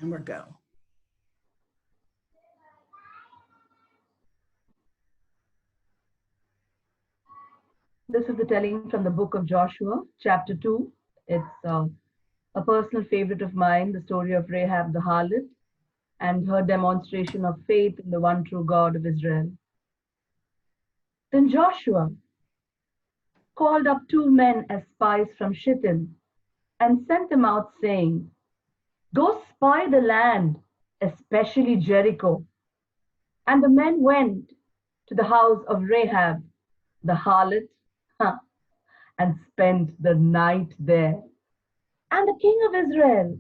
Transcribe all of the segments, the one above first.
And we're go. This is the telling from the book of Joshua, chapter 2. It's a personal favorite of mine, the story of Rahab the harlot and her demonstration of faith in the one true God of Israel. Then Joshua called up 2 men as spies from Shittim and sent them out, saying, "Go spy the land, especially Jericho." And the men went to the house of Rahab the harlot and spent the night there. And the king of Israel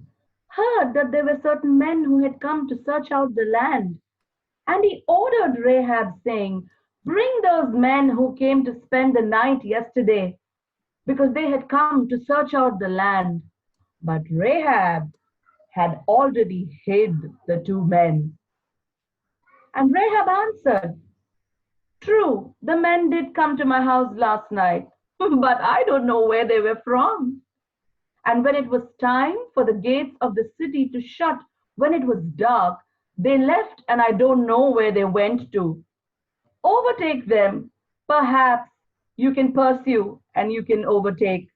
heard that there were certain men who had come to search out the land. And he ordered Rahab, saying, "Bring those men who came to spend the night yesterday, because they had come to search out the land." But Rahab had already hid the 2 men. And Rahab answered, "True, the men did come to my house last night, but I don't know where they were from. And when it was time for the gates of the city to shut, when it was dark, they left, and I don't know where they went to. Overtake them. Perhaps you can pursue and you can overtake."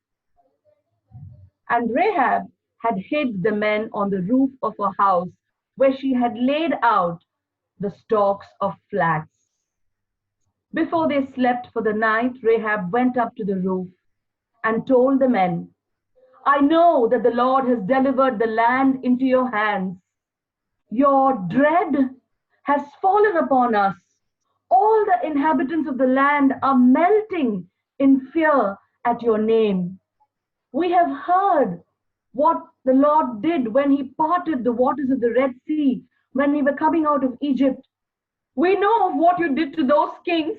And Rahab had hid the men on the roof of her house, where she had laid out the stalks of flax. Before they slept for the night, Rahab went up to the roof and told the men, "I know that the Lord has delivered the land into your hands. Your dread has fallen upon us. All the inhabitants of the land are melting in fear at your name. We have heard what the Lord did when he parted the waters of the Red Sea, when we were coming out of Egypt. We know of what you did to those kings,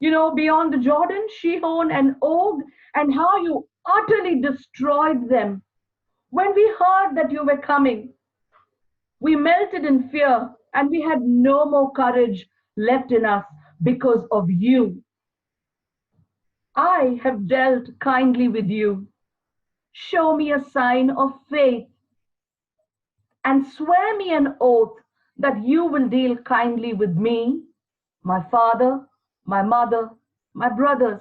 beyond the Jordan, Shihon and Og, and how you utterly destroyed them. When we heard that you were coming, we melted in fear, and we had no more courage left in us because of you. I have dealt kindly with you. Show me a sign of faith and swear me an oath that you will deal kindly with me, my father, my mother, my brothers,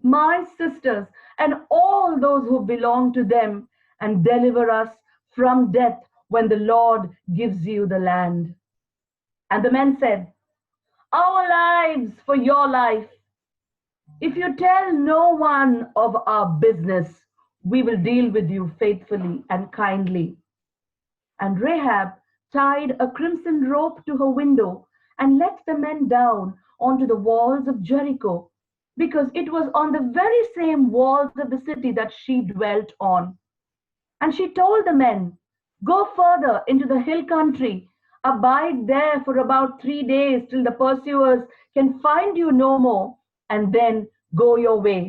my sisters, and all those who belong to them, and deliver us from death when the Lord gives you the land." And the men said, "Our lives for your life. If you tell no one of our business, we will deal with you faithfully and kindly." And Rahab tied a crimson rope to her window and let the men down onto the walls of Jericho, because it was on the very same walls of the city that she dwelt on. And she told the men, "Go further into the hill country, abide there for about 3 days till the pursuers can find you no more, and then go your way."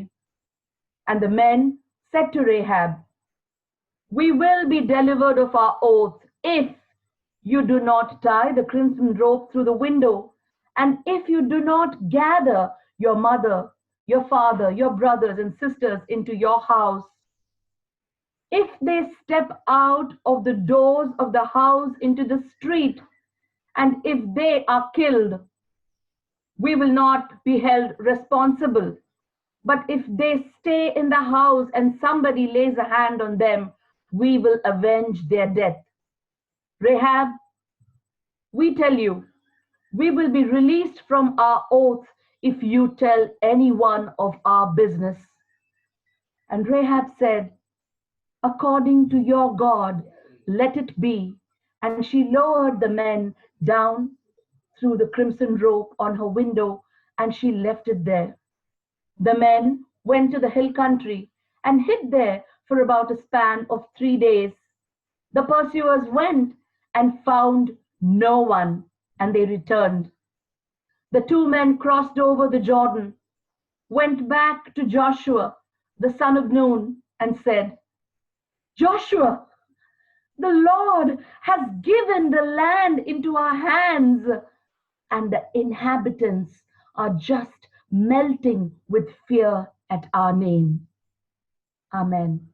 And the men said to Rahab, "We will be delivered of our oath if you do not tie the crimson rope through the window, and if you do not gather your mother, your father, your brothers and sisters into your house. If they step out of the doors of the house into the street, and if they are killed, we will not be held responsible. But if they stay in the house and somebody lays a hand on them, we will avenge their death. Rahab, we tell you, we will be released from our oath if you tell anyone of our business." And Rahab said, "According to your God, let it be." And she lowered the men down through the crimson rope on her window, and she left it there. The men went to the hill country and hid there for about a span of 3 days. The pursuers went and found no one, and they returned. The 2 men crossed over the Jordan, went back to Joshua, the son of Nun, and said, "Joshua, the Lord has given the land into our hands, and the inhabitants are just melting with fear at our name." Amen.